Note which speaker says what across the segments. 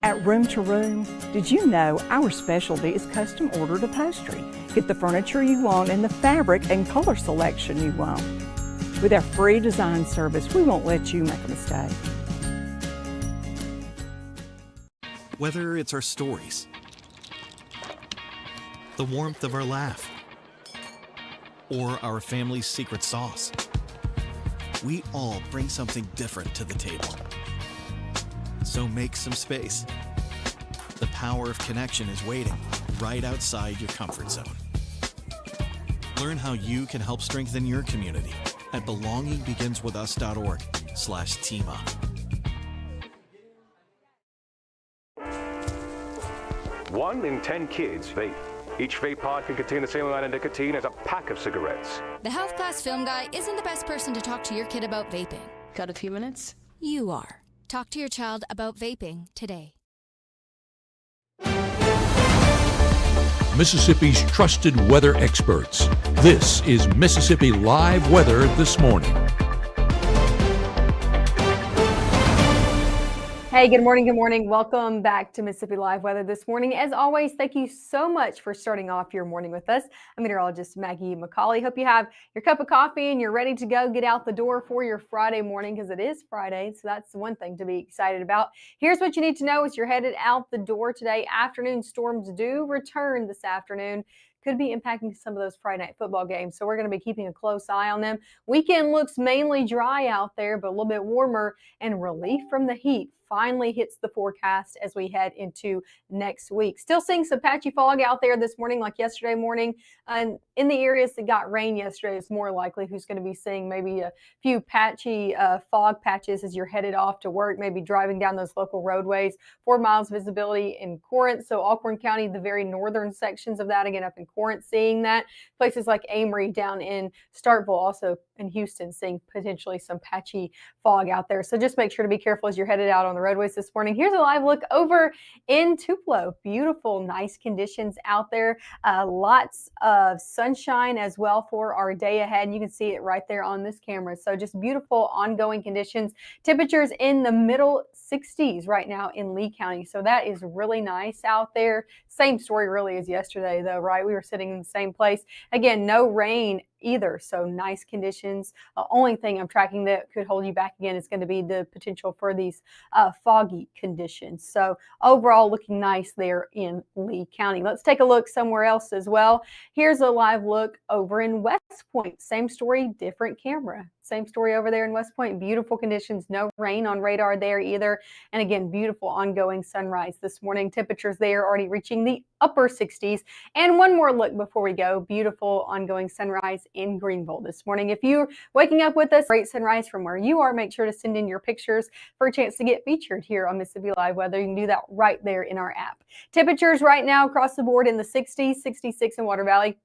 Speaker 1: At Room to Room, did you know our specialty is custom ordered upholstery? Get the furniture you want and the fabric and color selection you want. With our free design service, we won't let you make a mistake.
Speaker 2: Whether it's our stories, the warmth of our laugh, or our family's secret sauce, we all bring something different to the table. So make some space. The power of connection is waiting right outside your comfort zone. Learn how you can help strengthen your community at belongingbeginswithus.org/teamup.
Speaker 3: 1 in 10 kids vape. Each vape pod can contain the same amount of nicotine as a pack of cigarettes.
Speaker 4: The Health Class Film Guy isn't the best person to talk to your kid about vaping.
Speaker 5: Got a few minutes?
Speaker 4: You are. Talk to your child about vaping today.
Speaker 6: Mississippi's trusted weather experts. This is Mississippi Live Weather This Morning.
Speaker 7: Hey, good morning. Good morning. Welcome back to Mississippi Live Weather This Morning. As always, thank you so much for starting off your morning with us. I'm meteorologist Maggie McCauley. Hope you have your cup of coffee and you're ready to go get out the door for your Friday morning, because it is Friday. So that's one thing to be excited about. Here's what you need to know as you're headed out the door today. Afternoon storms do return this afternoon. Could be impacting some of those Friday night football games. So we're going to be keeping a close eye on them. Weekend looks mainly dry out there, but a little bit warmer, and relief from the heat finally hits the forecast as we head into next week. Still seeing some patchy fog out there this morning, like yesterday morning. And in the areas that got rain yesterday, it's more likely who's going to be seeing maybe a few patchy fog patches as you're headed off to work, maybe driving down those local roadways. 4 miles visibility in Corinth. So Alcorn County, the very northern sections of that, again, up in Corinth, seeing that. Places like Amory down in Starkville, also in Houston, seeing potentially some patchy fog out there. So just make sure to be careful as you're headed out on the roadways this morning. Here's a live look over in Tupelo. Beautiful, nice conditions out there. Lots of sunshine as well for our day ahead. And you can see it right there on this camera. So just beautiful ongoing conditions. Temperatures in the middle 60s right now in Lee County. So that is really nice out there. Same story really as yesterday though, right? We were sitting in the same place. Again, no rain either. So nice conditions. Only thing I'm tracking that could hold you back again is going to be the potential for these foggy conditions. So overall looking nice there in Lee County. Let's take a look somewhere else as well. Here's a live look over in West Point. Same story, different camera. Same story over there in West Point. Beautiful conditions. No rain on radar there either. And again, beautiful ongoing sunrise this morning. Temperatures there already reaching the upper 60s. And one more look before we go. Beautiful ongoing sunrise in Greenville this morning. If you're waking up with us, great sunrise from where you are, make sure to send in your pictures for a chance to get featured here on Mississippi Live Weather. You can do that right there in our app. Temperatures right now across the board in the 60s, 66 in Water Valley.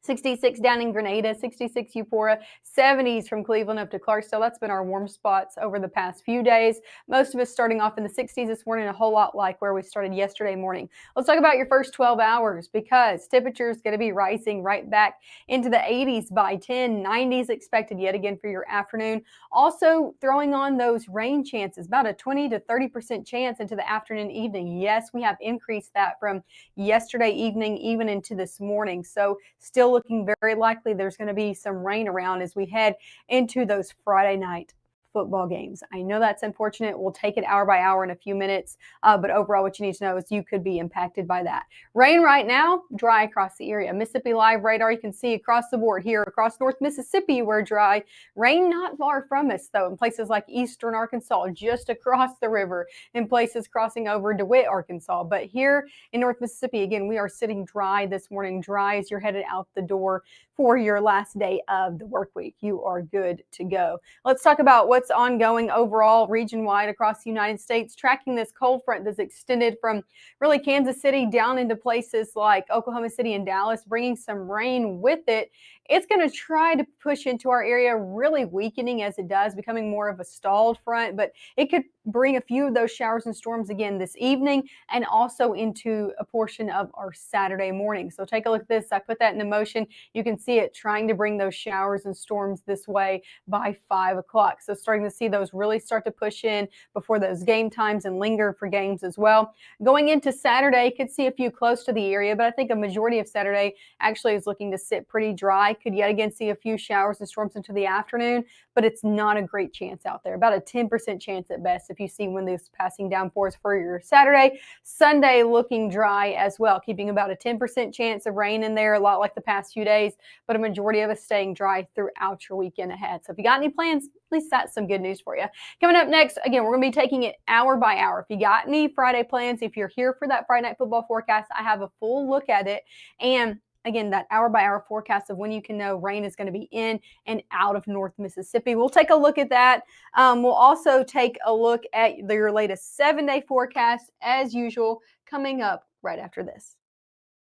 Speaker 7: 66 down in Grenada, 66 Eupora, 70s from Cleveland up to Clarksdale. That's been our warm spots over the past few days. Most of us starting off in the 60s this morning, a whole lot like where we started yesterday morning. Let's talk about your first 12 hours, because temperatures going to be rising right back into the 80s by 10, 90s expected yet again for your afternoon. Also throwing on those rain chances, about a 20 to 30% chance into the afternoon, evening. Yes, we have increased that from yesterday evening even into this morning. So still looking very likely there's going to be some rain around as we head into those Friday night football games. I know that's unfortunate. We'll take it hour by hour in a few minutes, but overall what you need to know is you could be impacted by that. Rain right now, dry across the area. Mississippi Live radar, you can see across the board here across North Mississippi, we're dry. Rain not far from us though, in places like eastern Arkansas, just across the river, in places crossing over DeWitt, Arkansas. But here in North Mississippi, again, we are sitting dry this morning, dry as you're headed out the door for your last day of the work week. You are good to go. Let's talk about what's ongoing overall region-wide across the United States, tracking this cold front that's extended from really Kansas City down into places like Oklahoma City and Dallas, bringing some rain with it. It's going to try to push into our area, really weakening as it does, becoming more of a stalled front, but it could bring a few of those showers and storms again this evening and also into a portion of our Saturday morning. So take a look at this. I put that into motion. You can see it trying to bring those showers and storms this way by 5 o'clock. So starting to see those really start to push in before those game times and linger for games as well. Going into Saturday, could see a few close to the area, but I think a majority of Saturday actually is looking to sit pretty dry. Could yet again see a few showers and storms into the afternoon, but it's not a great chance out there. About a 10% chance at best if you see one of those passing downpours for your Saturday. Sunday looking dry as well, keeping about a 10% chance of rain in there, a lot like the past few days, but a majority of us staying dry throughout your weekend ahead. So if you got any plans, at least that's some good news for you. Coming up next, again, we're going to be taking it hour by hour. If you got any Friday plans, if you're here for that Friday night football forecast, I have a full look at it. And again, that hour by hour forecast of when you can know rain is going to be in and out of North Mississippi. We'll take a look at that. We'll also take a look at your latest 7-day forecast as usual coming up right after this.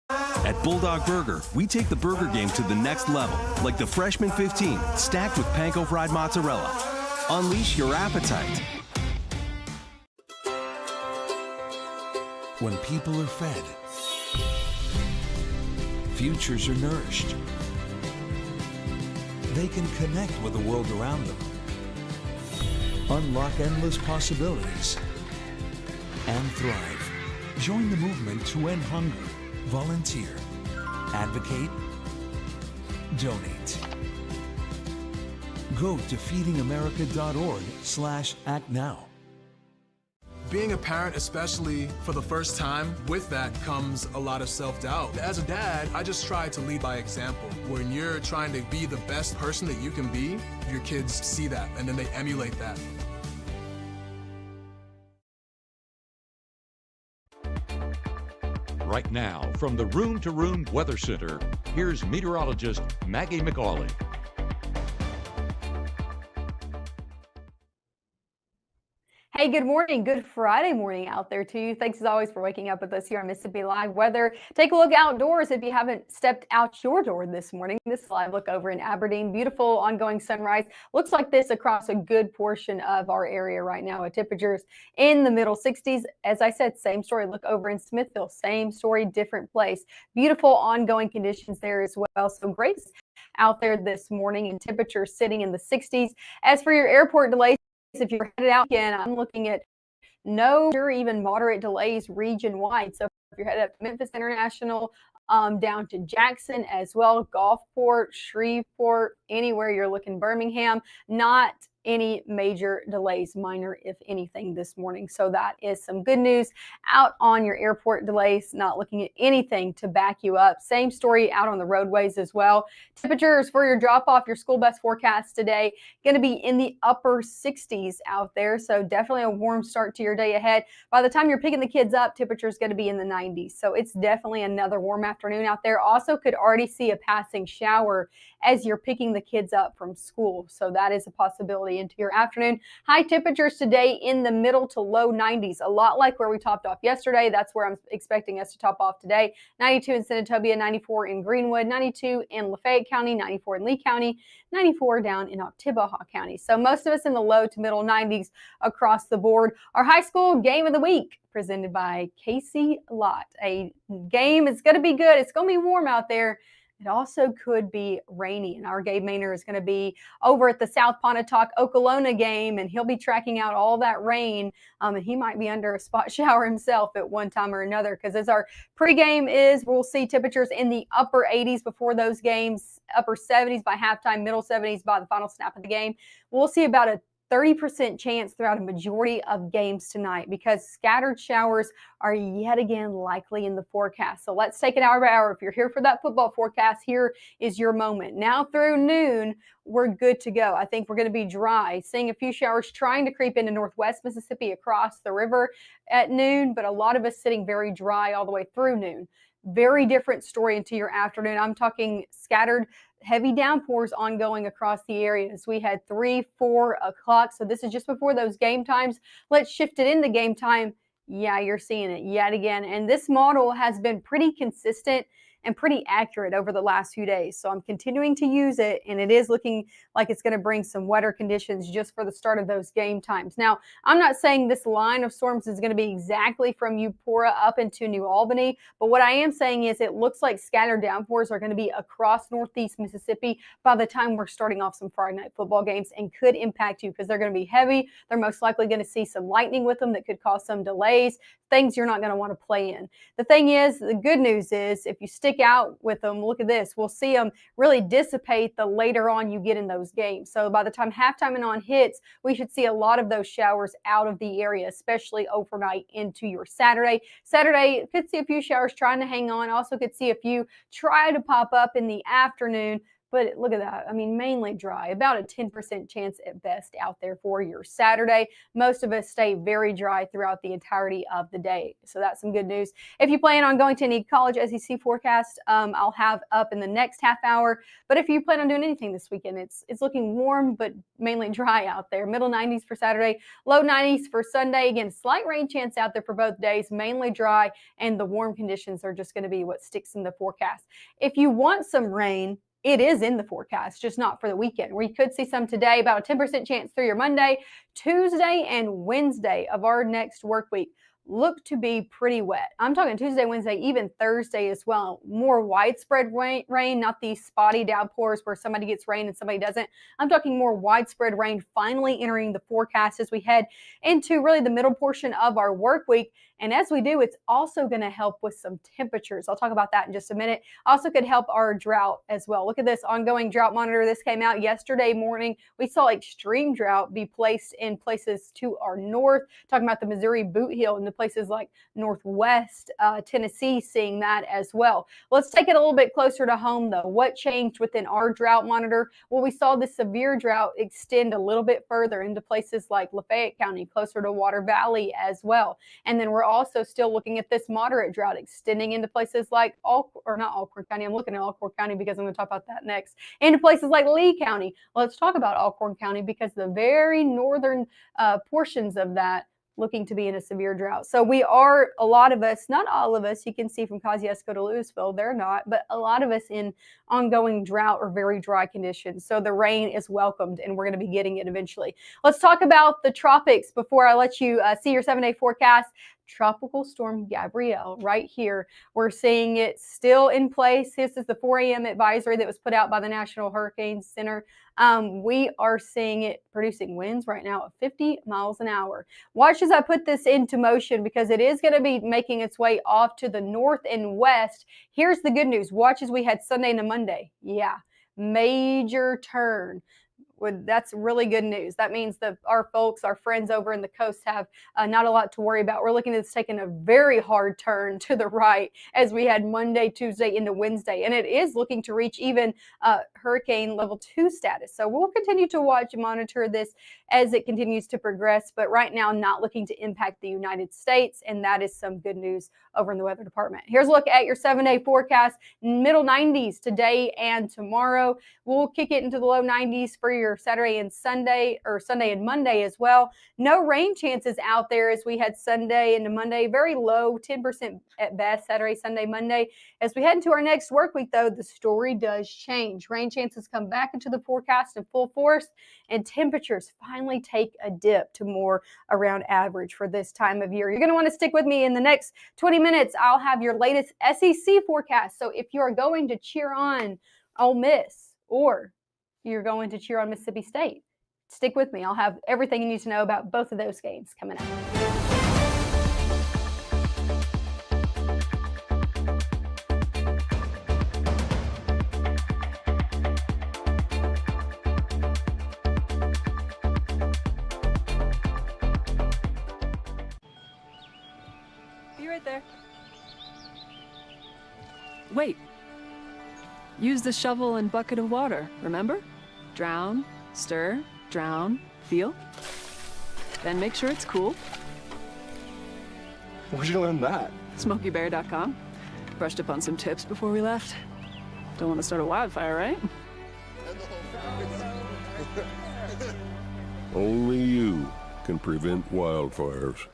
Speaker 5: At Bulldog Burger, we take the burger game to the next level, like the Freshman 15, stacked with panko fried mozzarella. Unleash your appetite.
Speaker 8: When people are fed, futures are nourished. They can connect with the world around them, unlock endless possibilities, and thrive. Join the movement to end hunger. Volunteer, advocate, donate. Go to feedingamerica.org/act now.
Speaker 9: Being a parent, especially for the first time, with that comes a lot of self-doubt. As a dad, I just try to lead by example. When you're trying to be the best person that you can be, your kids see that and then they emulate that.
Speaker 6: Right now, from the Room to Room Weather Center, here's meteorologist Maggie McAuley.
Speaker 7: Hey, good morning. Good Friday morning out there to you. Thanks as always for waking up with us here on Mississippi Live Weather. Take a look outdoors if you haven't stepped out your door this morning. This live look over in Aberdeen. Beautiful ongoing sunrise. Looks like this across a good portion of our area right now at temperatures in the middle 60s. As I said, same story. Look over in Smithville. Same story, different place. Beautiful ongoing conditions there as well. So great out there this morning and temperatures sitting in the 60s. As for your airport delays, if you're headed out again, I'm looking at no or even moderate delays region-wide. So if you're headed up to Memphis International, down to Jackson as well, Gulfport, Shreveport, anywhere you're looking, Birmingham, not any major delays, minor if anything this morning. So that is some good news out on your airport delays, not looking at anything to back you up. Same story out on the roadways as well. Temperatures for your drop off, your school bus forecast today, going to be in the upper 60s out there. So definitely a warm start to your day ahead. By the time you're picking the kids up, temperature is going to be in the 90s. So it's definitely another warm afternoon out there. Also could already see a passing shower as you're picking the kids up from school. So that is a possibility into your afternoon. High temperatures today in the middle to low 90s, a lot like where we topped off yesterday. That's where I'm expecting us to top off today. 92 in Senatobia, 94 in Greenwood, 92 in Lafayette County, 94 in Lee County, 94 down in Oktibbeha County. So most of us in the low to middle 90s across the board. Our high school game of the week presented by Casey Lott. A game is going to be good. It's going to be warm out there. It also could be rainy, and our Gabe Maynor is going to be over at the South Pontotoc Okolona game, and he'll be tracking out all that rain, and he might be under a spot shower himself at one time or another, because as our pregame is, we'll see temperatures in the upper 80s before those games, upper 70s by halftime, middle 70s by the final snap of the game. We'll see about a 30% chance throughout a majority of games tonight because scattered showers are yet again likely in the forecast. So let's take it hour by hour. If you're here for that football forecast, here is your moment. Now through noon, we're good to go. I think we're going to be dry, seeing a few showers trying to creep into northwest Mississippi across the river at noon, but a lot of us sitting very dry all the way through noon. Very different story into your afternoon. I'm talking scattered heavy downpours ongoing across the areas. We had 3, 4 o'clock. So this is just before those game times. Let's shift it into game time. Yeah, you're seeing it yet again. And this model has been pretty consistent and pretty accurate over the last few days. So I'm continuing to use it, and it is looking like it's going to bring some wetter conditions just for the start of those game times. Now, I'm not saying this line of storms is going to be exactly from Eupora up into New Albany, but what I am saying is it looks like scattered downpours are going to be across northeast Mississippi by the time we're starting off some Friday night football games, and could impact you because they're going to be heavy. They're most likely going to see some lightning with them that could cause some delays, things you're not going to want to play in. The thing is, the good news is if you stick out with them, look at this, we'll see them really dissipate the later on you get in those games. So by the time halftime and on hits, we should see a lot of those showers out of the area, especially overnight into your Saturday. Saturday, could see a few showers trying to hang on. Also could see a few try to pop up in the afternoon. But look at that. I mean, mainly dry, about a 10% chance at best out there for your Saturday. Most of us stay very dry throughout the entirety of the day. So that's some good news. If you plan on going to any college SEC forecast, I'll have up in the next half hour. But if you plan on doing anything this weekend, it's looking warm, but mainly dry out there. Middle 90s for Saturday, low 90s for Sunday. Again, slight rain chance out there for both days, mainly dry, and the warm conditions are just going to be what sticks in the forecast. If you want some rain, it is in the forecast, just not for the weekend. We could see some today, about a 10% chance through your Monday, Tuesday, and Wednesday of our next work week. Look to be pretty wet. I'm talking Tuesday, Wednesday, even Thursday as well. More widespread rain, not these spotty downpours where somebody gets rain and somebody doesn't. I'm talking more widespread rain finally entering the forecast as we head into really the middle portion of our work week. And as we do, it's also going to help with some temperatures. I'll talk about that in just a minute. Also could help our drought as well. Look at this ongoing drought monitor. This came out yesterday morning. We saw extreme drought be placed in places to our north, talking about the Missouri Boot Heel and the places like Northwest Tennessee, seeing that as well. Let's take it a little bit closer to home though. What changed within our drought monitor? Well, we saw the severe drought extend a little bit further into places like Lafayette County, closer to Water Valley as well. And then we're also still looking at this moderate drought extending into places like not Alcorn County. I'm looking at Alcorn County because I'm going to talk about that next. Into places like Lee County. Let's talk about Alcorn County because the very northern portions of that looking to be in a severe drought. So we are, a lot of us, not all of us, you can see from Kosciuszko to Louisville, they're not, but a lot of us in ongoing drought or very dry conditions. So the rain is welcomed and we're going to be getting it eventually. Let's talk about the tropics before I let you see your 7-day forecast. Tropical Storm Gabrielle right here. We're seeing it still in place. This is the 4 a.m. advisory that was put out by the National Hurricane Center. We are seeing it producing winds right now of 50 miles an hour. Watch as I put this into motion because it is going to be making its way off to the north and west. Here's the good news. Watch as we head Sunday into Monday. Yeah, major turn. That's really good news. That means that our folks, our friends over in the coast have not a lot to worry about. We're looking at this taking a very hard turn to the right as we had Monday, Tuesday into Wednesday. And it is looking to reach even hurricane level 2 status. So we'll continue to watch and monitor this as it continues to progress. But right now, not looking to impact the United States. And that is some good news over in the weather department. Here's a look at your 7-day forecast. Middle 90s today and tomorrow. We'll kick it into the low 90s for your Saturday and Sunday, or Sunday and Monday as well. No rain chances out there as we head Sunday into Monday. Very low, 10% at best, Saturday, Sunday, Monday. As we head into our next work week, though, the story does change. Rain chances come back into the forecast in full force, and temperatures finally take a dip to more around average for this time of year. You're going to want to stick with me in the next 20 minutes. I'll have your latest SEC forecast. So if you are going to cheer on Ole Miss or you're going to cheer on Mississippi State, stick with me. I'll have everything you need to know about both of those games coming up.
Speaker 10: Be right there. Wait. Use the shovel and bucket of water, remember? Drown, stir, drown, feel. Then make sure it's cool.
Speaker 11: Where'd you learn that?
Speaker 10: SmokeyBear.com. Brushed up on some tips before we left. Don't want to start a wildfire, right?
Speaker 12: Only you can prevent wildfires.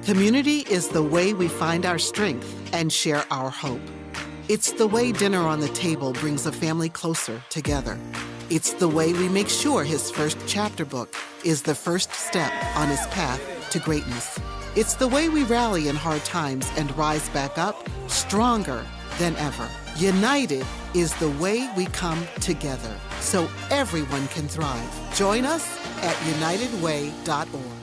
Speaker 13: Community is the way we find our strength and share our hope.
Speaker 11: It's the way dinner on the table brings a family closer together. It's the way we make sure his first chapter book is the first step on his path to greatness. It's the way we rally in hard times and rise back up stronger than ever. United is the way we come together so everyone can thrive. Join us at unitedway.org.